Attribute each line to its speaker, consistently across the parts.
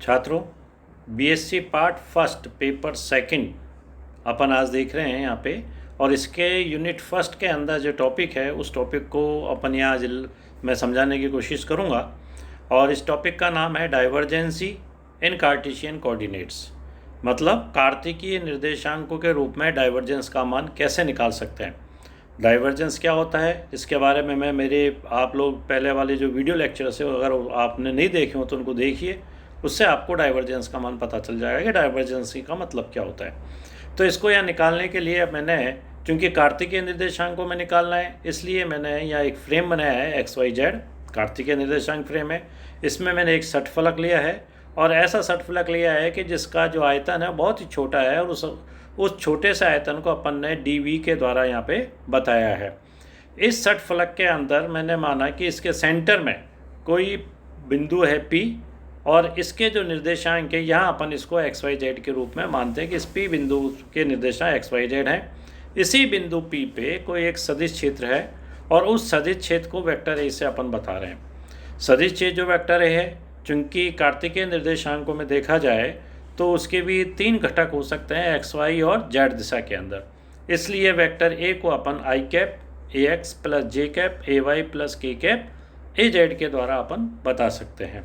Speaker 1: छात्रों, BSc part first paper second अपन आज देख रहे हैं यहाँ पे। और इसके यूनिट फर्स्ट के अंदर जो टॉपिक है उस टॉपिक को अपन यहाँ आज मैं समझाने की कोशिश करूँगा। और इस टॉपिक का नाम है डाइवर्जेंसी इन कार्टेशियन कोऑर्डिनेट्स, मतलब कार्तिकीय निर्देशांकों के रूप में डाइवर्जेंस का मान कैसे निकाल सकते हैं। डाइवर्जेंस क्या होता है इसके बारे में मैं आप लोग पहले वाले जो वीडियो लेक्चर्स है अगर आपने नहीं देखे हो तो उनको देखिए, उससे आपको डाइवर्जेंस का मान पता चल जाएगा कि डाइवर्जेंसी का मतलब क्या होता है। तो इसको यहाँ निकालने के लिए मैंने, चूँकि कार्तिकीय निर्देशांकों में निकालना है इसलिए मैंने यहाँ एक फ्रेम बनाया है XYZ कार्तिकीय निर्देशांक फ्रेम है। इसमें मैंने एक षटफलक लिया है और ऐसा षटफलक लिया है कि जिसका जो आयतन है बहुत ही छोटा है और उस छोटे से आयतन को अपन ने dV के द्वारा यहाँ पे बताया है। इस षटफलक के अंदर मैंने माना कि इसके सेंटर में कोई बिंदु है P और इसके जो निर्देशांक है यहाँ अपन इसको XYZ के रूप में मानते हैं कि इस P बिंदु के निर्देशांक XYZ हैं। इसी बिंदु P पे कोई एक सदिश क्षेत्र है और उस सदिश क्षेत्र को वेक्टर A से अपन बता रहे हैं। सदिश क्षेत्र जो वेक्टर A है, चूँकि कार्तिकीय निर्देशांकों में देखा जाए तो उसके भी 3 घटक हो सकते हैं XY और Z दिशा के अंदर, इसलिए वेक्टर A को अपन I cap AX plus J cap AY plus K cap AZ के द्वारा अपन बता सकते हैं।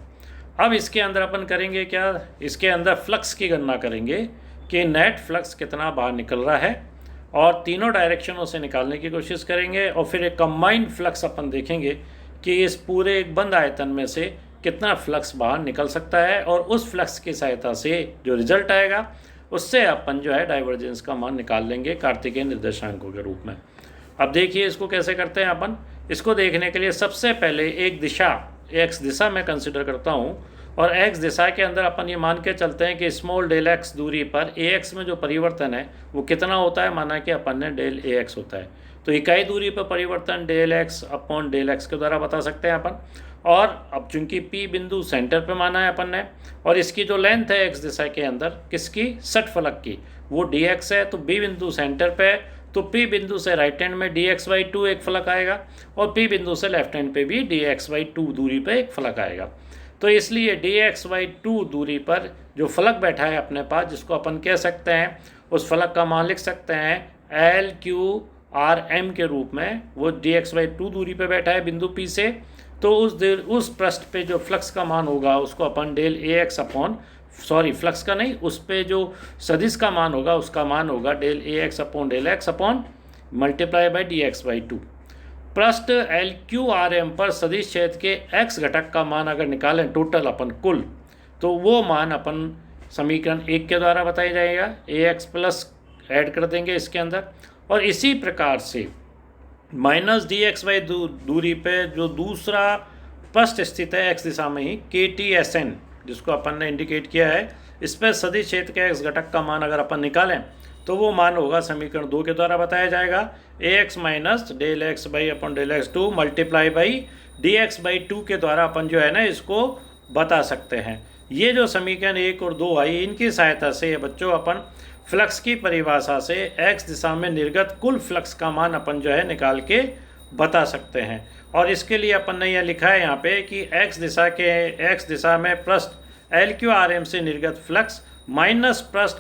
Speaker 1: अब इसके अंदर अपन करेंगे क्या, इसके अंदर फ्लक्स की गणना करेंगे कि नेट फ्लक्स कितना बाहर निकल रहा है और तीनों डायरेक्शनों से निकालने की कोशिश करेंगे। और फिर एक कंबाइंड फ्लक्स अपन देखेंगे कि इस पूरे एक बंद आयतन में से कितना फ्लक्स बाहर निकल सकता है और उस फ्लक्स की सहायता से जो रिजल्ट आएगा उससे अपन जो है डाइवर्जेंस का मान निकाल लेंगे कार्तिकीय निर्देशांकों के रूप में। अब देखिए इसको कैसे करते हैं अपन। इसको देखने के लिए सबसे पहले एक दिशा x दिशा में कंसिडर करता हूँ और x दिशा के अंदर अपन ये मान के चलते हैं कि स्मॉल डेल x दूरी पर ax में जो परिवर्तन है वो कितना होता है, माना कि अपन ने डेल ax होता है तो इकाई दूरी पर परिवर्तन del x upon del x के द्वारा बता सकते हैं अपन। और अब चूंकि P बिंदु सेंटर पे माना है अपन ने और इसकी जो लेंथ है x दिशा के अंदर किसकी, षटफलक की, वो dx है तो B बिंदु सेंटर पे है तो P बिंदु से राइट हैंड में dx/2 एक फलक आएगा और P बिंदु से लेफ्ट हैंड पे भी dx/2 दूरी पे एक फलक आएगा। तो इसलिए dx/2 दूरी पर जो फलक बैठा है अपने पास, जिसको अपन कह सकते हैं, उस फलक का मान लिख सकते हैं LQRM के रूप में। वो dx/2 दूरी पे बैठा है बिंदु P से, तो उस पृष्ठ पे जो फ्लक्स का मान होगा उसको अपन del AX upon, sorry flux का नहीं, उस पे जो सदिश का मान होगा उसका मान होगा del AX upon del X upon multiply by dx/2। पृष्ठ LQRM पर सदिश क्षेत्र के x घटक का मान अगर निकालें टोटल अपन कुल, तो वो मान अपन समीकरण 1 के द्वारा बताया जाएगा। AX प्लस ऐड कर देंगे इसके अंदर और इसी प्रकार से माइनस dx/2 दूरी पे जो दूसरा पृष्ठ स्थित है x दिशा में ही KTSN, जिसको अपन ने इंडिकेट किया है, इस पर सदिश क्षेत्र के x घटक का मान अगर अपन निकालें तो वो मान होगा समीकरण 2 के द्वारा बताया जाएगा AX minus del x by upon del x2 multiply by dx/2 के द्वारा अपन जो है ना इसको बता सकते हैं। ये जो समीकरण 1 और 2 आई, इनकी सहायता से बच्चों अपन फ्लक्स की परिभाषा से x दिशा में निर्गत कुल फ्लक्स का मान अपन जो है निकाल के बता सकते हैं। और इसके लिए अपन ने यह लिखा है यहाँ पे कि x दिशा में पृष्ठ LQRM से निर्गत फ्लक्स माइनस पृष्ठ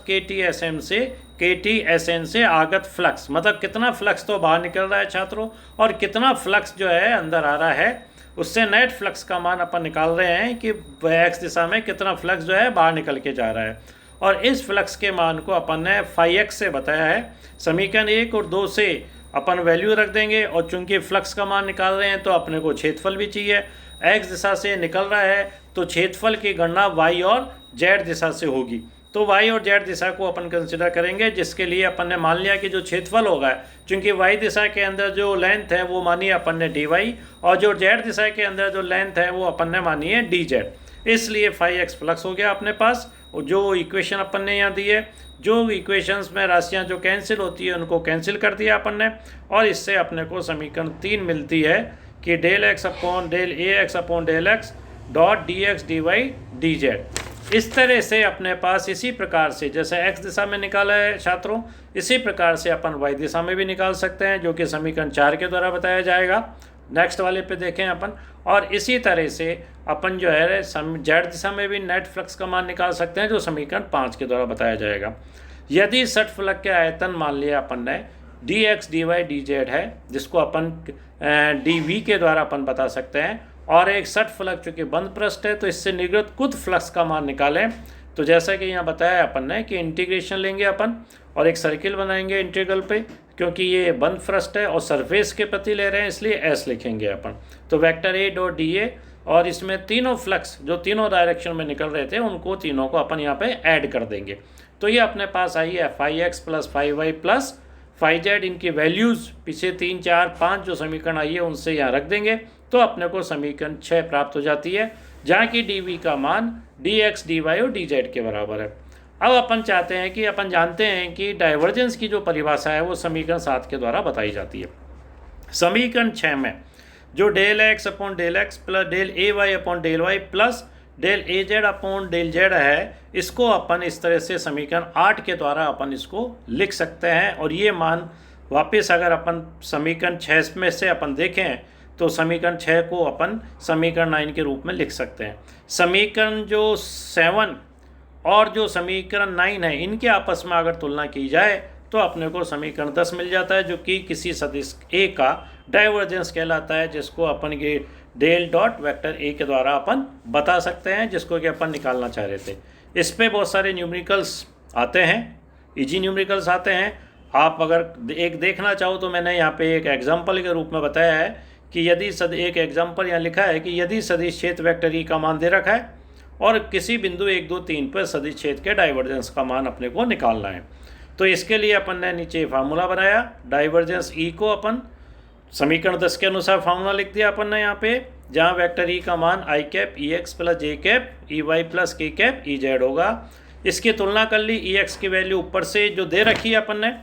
Speaker 1: KTSN से आगत फ्लक्स, मतलब कितना फ्लक्स तो बाहर निकल रहा है छात्रों और कितना फ्लक्स जो है अंदर आ रहा है, उससे नेट फ्लक्स का मान अपन निकाल रहे हैं कि x दिशा में कितना फ्लक्स जो है बाहर निकल के जा रहा है। और इस फ्लक्स के मान को अपन ने φx से बताया है। समीकरण 1 और 2 से अपन वैल्यू रख देंगे और चूंकि फ्लक्स का मान निकाल रहे हैं तो अपने को क्षेत्रफल भी चाहिए। x दिशा से निकल रहा है तो क्षेत्रफल की गणना y और z दिशा से होगी, तो y और z दिशा को अपन कंसिडर करेंगे, जिसके लिए अपन ने मान लिया कि जो क्षेत्रफल होगा, चूंकि y दिशा के अंदर जो लेंथ है वो मानी अपन ने dy और जो z दिशा के अंदर जो लेंथ है वो अपन ने मानी है dz, इसलिए φx फ्लक्स हो गया अपने पास। और जो इक्वेशन अपन ने यहाँ दी है, जो इक्वेशंस में राशियाँ जो कैंसिल होती है उनको कैंसिल कर दिया अपन ने और इससे अपने को समीकरण 3 मिलती है कि del x upon del AX upon del x dot dx dy dz। इस तरह से अपने पास इसी प्रकार से जैसे x दिशा में निकाला है छात्रों, इसी प्रकार से अपन y दिशा में भी निकाल सकते हैं, जो कि समीकरण 4 के द्वारा बताया जाएगा। नेक्स्ट वाले पे देखें अपन। और इसी तरह से अपन जो है जेड दिशा में भी नेट फ्लक्स का मान निकाल सकते हैं, जो समीकरण 5 के द्वारा बताया जाएगा। यदि सट फलक के आयतन मान लिया अपन ने dx dy dz है, जिसको अपन dv के द्वारा अपन बता सकते हैं, और एक सट फलक चूँकि बंद पृष्ठ है तो इससे निर्गत कुल फ्लक्स का मान निकालें। तो जैसा कि यहाँ बताया अपन ने कि इंटीग्रेशन लेंगे अपन और एक सर्किल बनाएंगे इंटीग्रल पे, क्योंकि ये बंद पृष्ठ है और सरफेस के प्रति ले रहे हैं इसलिए एस लिखेंगे अपन। तो vector A dot D A, और इसमें तीनों फ्लक्स जो तीनों डायरेक्शन में निकल रहे थे उनको तीनों को अपन यहाँ पे ऐड कर देंगे। तो ये अपने पास आई है 5x plus 5y plus 5z। इनकी वैल्यूज़ पीछे 3 4 5 जो समीकरण आई है उनसे यहाँ रख देंगे, तो अपने को समीकरण 6 प्राप्त हो जाती है, जहाँ की dv का मान dx dy और dz के बराबर है। अब अपन चाहते हैं कि अपन जानते हैं कि डाइवर्जेंस की जो परिभाषा है वो समीकरण 7 के द्वारा बताई जाती है। समीकरण 6 में जो del x upon del x plus del a y upon del y plus del a z upon del z है, इसको अपन इस तरह से समीकरण 8 के द्वारा अपन इसको लिख सकते हैं। और ये मान वापस अगर अपन समीकरण 6 में से अपन देखें तो समीकरण 6 को अपन समीकरण 9 के रूप में लिख सकते हैं। समीकरण जो 7 और जो समीकरण 9 है इनके आपस में अगर तुलना की जाए तो अपने को समीकरण 10 मिल जाता है, जो कि किसी सदिश ए का डाइवर्जेंस कहलाता है, जिसको अपन के डेल डॉट वेक्टर ए के द्वारा अपन बता सकते हैं, जिसको कि अपन निकालना चाह रहे थे। इस पे बहुत सारे न्यूमेरिकल्स आते हैं, इजी न्यूमेरिकल्स आते हैं। आप अगर एक देखना चाहो तो मैंने यहाँ पे एक एग्जाम्पल के रूप में बताया है कि यदि एक एग्जाम्पल यहाँ लिखा है कि यदि सदिश क्षेत्र वेक्टर ई का मान दे रखा है और किसी बिंदु 1 2 3 पर सदिश क्षेत्र के डाइवर्जेंस का मान अपने को निकालना है, तो इसके लिए अपन ने नीचे फार्मूला बनाया। डाइवर्जेंस ई को अपन समीकरण 10 के अनुसार फार्मूला लिख दिया अपन ने यहाँ पे, जहाँ वेक्टर ई का मान आई कैप ई एक्स प्लस जे कैप ई वाई प्लस के कैप ई जेड होगा। इसकी तुलना कर ली, ई एक्स की वैल्यू ऊपर से जो दे रखी है अपन ने,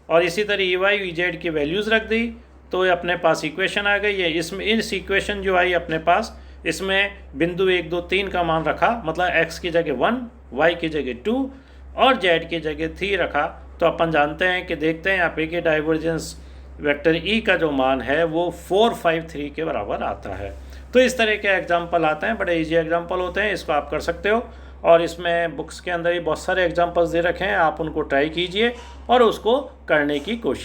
Speaker 1: और इसी तरह ई वाई ई जेड की वैल्यूज़ रख दी, तो अपने पास इक्वेशन आ गई है। इसमें इस इक्वेशन जो आई अपने पास, इसमें बिंदु 1 2 3 का मान रखा, मतलब x की जगह 1, y की जगह 2 और z की जगह 3 रखा। तो अपन जानते हैं कि देखते हैं यहाँ पे कि डाइवर्जेंस वेक्टर ई का जो मान है वो 453 के बराबर आता है। तो इस तरह के एग्जाम्पल आते हैं, बड़े इजी एग्जाम्पल होते हैं, इसको आप कर सकते हो। और इसमें बुक्स के अंदर ही बहुत सारे एग्जाम्पल्स दे रखे हैं, आप उनको ट्राई कीजिए और उसको करने की कोशिश